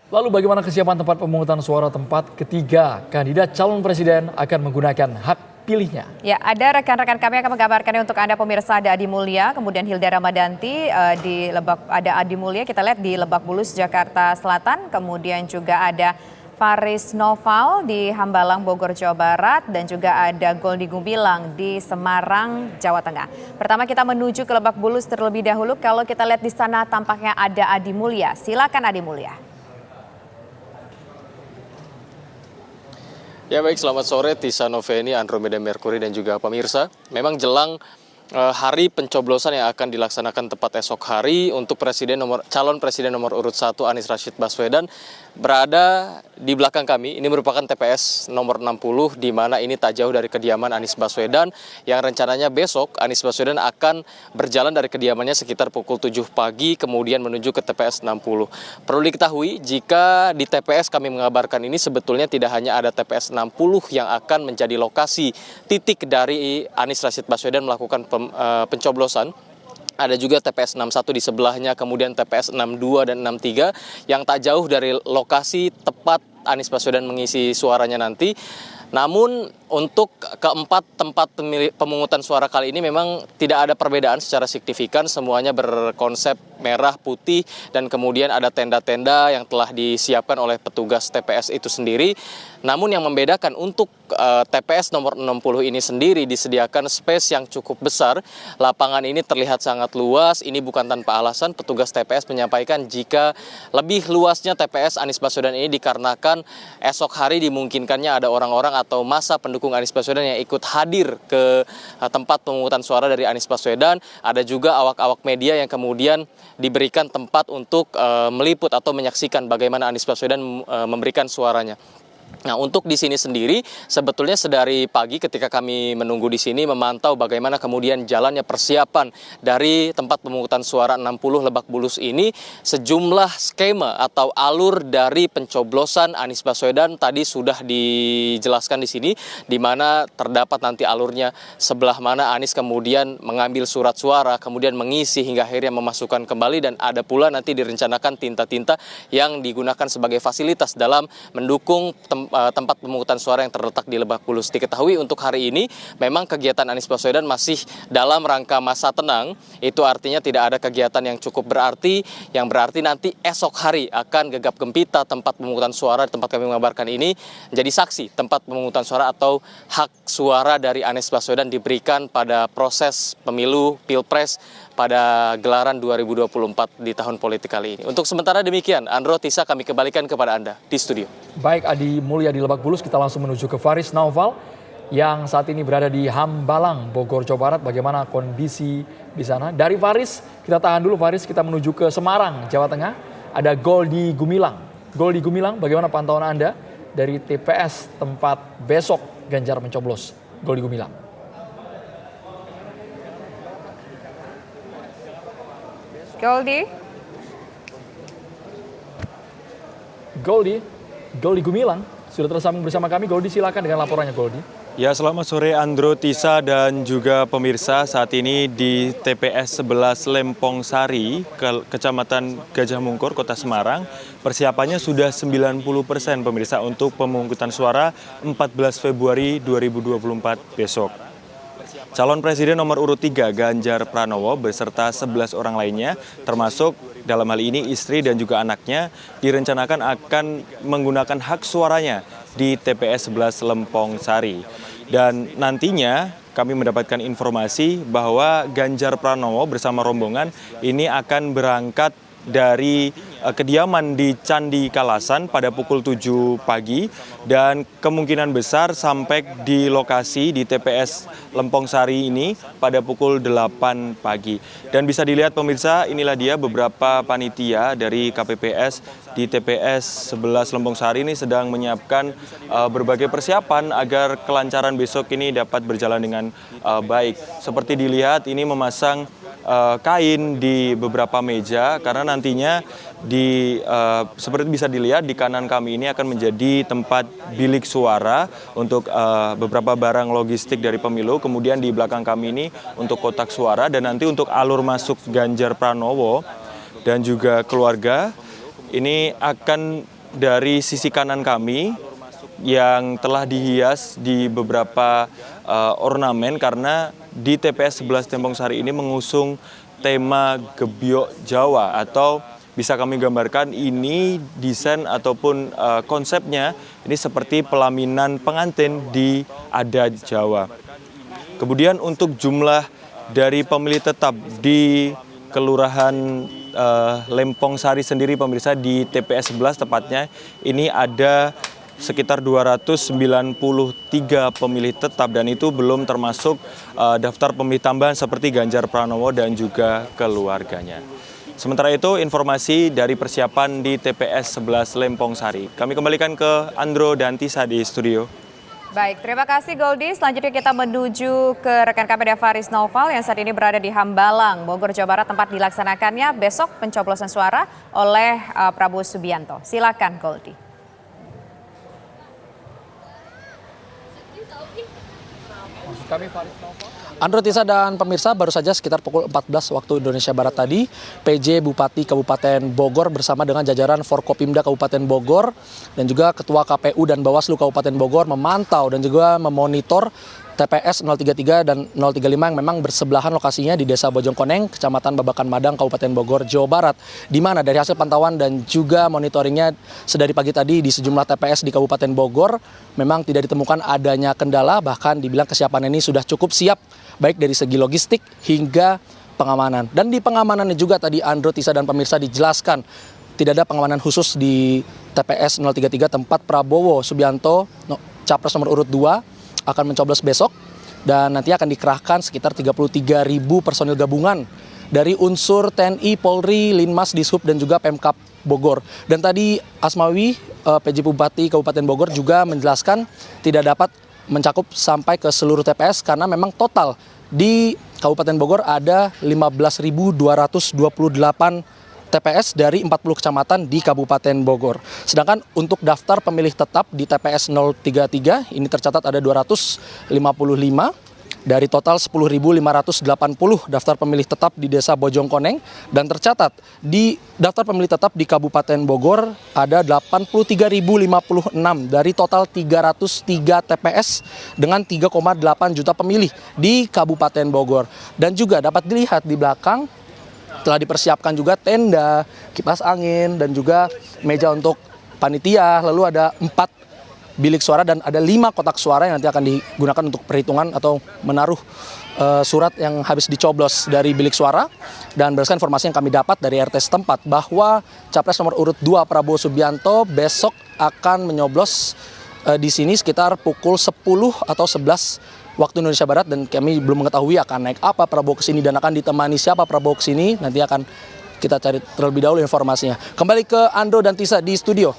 Lalu bagaimana kesiapan tempat pemungutan suara tempat ketiga kandidat calon presiden akan menggunakan hak pilihnya? Ya, ada rekan-rekan kami akan mengabarkannya untuk Anda pemirsa. Ada Adi Mulya, kemudian Hilda Ramadanti di ada Adi Mulya, kita lihat di Lebak Bulus, Jakarta Selatan. Kemudian juga ada Faris Noval di Hambalang, Bogor, Jawa Barat. Dan juga ada Goldi Gumilang di Semarang, Jawa Tengah. Pertama kita menuju ke Lebak Bulus terlebih dahulu. Kalau kita lihat di sana tampaknya ada Adi Mulya. Silakan Adi Mulya. Ya baik, selamat sore Tisa Noveni, Andromeda Mercury dan juga pemirsa. Memang jelang hari pencoblosan yang akan dilaksanakan tepat esok hari untuk calon presiden nomor urut 1 Anies Rashid Baswedan berada di belakang kami. Ini merupakan TPS nomor 60 di mana ini tak jauh dari kediaman Anies Baswedan yang rencananya besok Anies Baswedan akan berjalan dari kediamannya sekitar pukul 7 pagi kemudian menuju ke TPS 60. Perlu diketahui jika di TPS kami mengabarkan ini sebetulnya tidak hanya ada TPS 60 yang akan menjadi lokasi titik dari Anies Rashid Baswedan melakukan pencoblosan. Ada juga TPS 61 di sebelahnya, kemudian TPS 62 dan 63 yang tak jauh dari lokasi tepat Anies Baswedan mengisi suaranya nanti. Namun untuk keempat tempat pemungutan suara kali ini memang tidak ada perbedaan secara signifikan, semuanya berkonsep merah putih dan kemudian ada tenda-tenda yang telah disiapkan oleh petugas TPS itu sendiri. Namun yang membedakan untuk TPS nomor 60 ini sendiri disediakan space yang cukup besar. Lapangan ini terlihat sangat luas, ini bukan tanpa alasan. Petugas TPS menyampaikan jika lebih luasnya TPS Anies Baswedan ini dikarenakan esok hari dimungkinkannya ada orang-orang atau masa pendukung Anies Baswedan yang ikut hadir ke tempat pemungutan suara dari Anies Baswedan. Ada juga awak-awak media yang kemudian diberikan tempat untuk meliput atau menyaksikan bagaimana Anies Baswedan memberikan suaranya. Nah, untuk di sini sendiri sebetulnya sedari pagi ketika kami menunggu di sini memantau bagaimana kemudian jalannya persiapan dari tempat pemungutan suara 60 Lebak Bulus ini, sejumlah skema atau alur dari pencoblosan Anies Baswedan tadi sudah dijelaskan di sini, di mana terdapat nanti alurnya sebelah mana Anies kemudian mengambil surat suara, kemudian mengisi hingga akhirnya memasukkan kembali, dan ada pula nanti direncanakan tinta-tinta yang digunakan sebagai fasilitas dalam mendukung tempat pemungutan suara yang terletak di Lebak Bulus. Diketahui untuk hari ini memang kegiatan Anies Baswedan masih dalam rangka masa tenang. Itu artinya tidak ada kegiatan yang cukup berarti, yang berarti nanti esok hari akan gegap gempita tempat pemungutan suara di tempat kami mengabarkan ini menjadi saksi tempat pemungutan suara atau hak suara dari Anies Baswedan diberikan pada proses pemilu Pilpres pada gelaran 2024 di tahun politik kali ini. Untuk sementara demikian, Andro, Tisa, kami kembalikan kepada Anda di studio. Baik, Adi Mulya di Lebak Bulus, kita langsung menuju ke Faris Noval yang saat ini berada di Hambalang, Bogor, Jawa Barat. Bagaimana kondisi di sana? Dari Faris, kita tahan dulu Faris, kita menuju ke Semarang, Jawa Tengah. Ada Goldi Gumilang. Goldi Gumilang, bagaimana pantauan Anda dari TPS tempat besok Ganjar mencoblos? Goldi Gumilang. Goldi Gumilang sudah tersambung bersama kami. Goldi, silakan dengan laporannya, Goldi. Ya, selamat sore Andro, Tisa, dan juga pemirsa. Saat ini di TPS 11 Lempong Sari, Kecamatan Gajah Mungkur, Kota Semarang, persiapannya sudah 90% pemirsa untuk pemungutan suara 14 Februari 2024 besok. Calon Presiden nomor urut 3 Ganjar Pranowo beserta 11 orang lainnya, termasuk dalam hal ini istri dan juga anaknya, direncanakan akan menggunakan hak suaranya di TPS 11 Lempong Sari. Dan nantinya kami mendapatkan informasi bahwa Ganjar Pranowo bersama rombongan ini akan berangkat dari kediaman di Candi Kalasan pada pukul 7 pagi dan kemungkinan besar sampai di lokasi di TPS Lempong Sari ini pada pukul 8 pagi. Dan bisa dilihat pemirsa, inilah dia beberapa panitia dari KPPS di TPS 11 Lempong Sari ini sedang menyiapkan berbagai persiapan agar kelancaran besok ini dapat berjalan dengan baik. Seperti dilihat ini memasang kain di beberapa meja karena nantinya seperti bisa dilihat di kanan kami ini akan menjadi tempat bilik suara untuk beberapa barang logistik dari pemilu. Kemudian di belakang kami ini untuk kotak suara, dan nanti untuk alur masuk Ganjar Pranowo dan juga keluarga ini akan dari sisi kanan kami yang telah dihias di beberapa ornamen karena di TPS 11 Lempong Sari ini mengusung tema Gebyok Jawa, atau bisa kami gambarkan ini desain ataupun konsepnya ini seperti pelaminan pengantin di adat Jawa. Kemudian untuk jumlah dari pemilih tetap di Kelurahan Lempong Sari sendiri pemirsa, di TPS 11 tepatnya, ini ada sekitar 293 pemilih tetap, dan itu belum termasuk daftar pemilih tambahan seperti Ganjar Pranowo dan juga keluarganya. Sementara itu informasi dari persiapan di TPS 11 Lempong Sari. Kami kembalikan ke Andro dan Tisa di studio. Baik, terima kasih Goldi. Selanjutnya kita menuju ke rekan kami Faris Naufal yang saat ini berada di Hambalang, Bogor, Jawa Barat, tempat dilaksanakannya besok pencoblosan suara oleh Prabowo Subianto. Silakan Goldi. Kami Faris Naufal. Andro, Tisa, dan pemirsa, baru saja sekitar pukul 14 waktu Indonesia Barat tadi, PJ Bupati Kabupaten Bogor bersama dengan jajaran Forkopimda Kabupaten Bogor dan juga Ketua KPU dan Bawaslu Kabupaten Bogor memantau dan juga memonitor TPS 033 dan 035 yang memang bersebelahan lokasinya di Desa Bojongkoneng, Kecamatan Babakan Madang, Kabupaten Bogor, Jawa Barat. Di mana dari hasil pantauan dan juga monitoringnya sedari pagi tadi di sejumlah TPS di Kabupaten Bogor memang tidak ditemukan adanya kendala, bahkan dibilang kesiapan ini sudah cukup siap baik dari segi logistik hingga pengamanan. Dan di pengamanannya juga tadi Andro, Tisa, dan pemirsa dijelaskan tidak ada pengamanan khusus di TPS 033 tempat Prabowo Subianto, Capres nomor urut 2, akan mencoblos besok, dan nanti akan dikerahkan sekitar 33.000 personil gabungan dari unsur TNI, Polri, Linmas, Dishub, dan juga Pemkab Bogor. Dan tadi Asmawi, PJ Bupati Kabupaten Bogor juga menjelaskan tidak dapat mencakup sampai ke seluruh TPS karena memang total di Kabupaten Bogor ada 15.228 TPS dari 40 kecamatan di Kabupaten Bogor. Sedangkan untuk daftar pemilih tetap di TPS 033 ini tercatat ada 255 dari total 10.580 daftar pemilih tetap di Desa Bojongkoneng, dan tercatat di daftar pemilih tetap di Kabupaten Bogor ada 83.056 dari total 303 TPS dengan 3,8 juta pemilih di Kabupaten Bogor. Dan juga dapat dilihat di belakang telah dipersiapkan juga tenda, kipas angin, dan juga meja untuk panitia. Lalu ada 4 bilik suara dan ada 5 kotak suara yang nanti akan digunakan untuk perhitungan atau menaruh surat yang habis dicoblos dari bilik suara. Dan berdasarkan informasi yang kami dapat dari RT setempat bahwa Capres nomor urut 2 Prabowo Subianto besok akan menyoblos di sini sekitar pukul 10 atau 11 waktu Indonesia Barat, dan kami belum mengetahui akan naik apa Prabowo ke sini dan akan ditemani siapa Prabowo ke sini. Nanti akan kita cari terlebih dahulu informasinya. Kembali ke Andro dan Tisa di studio.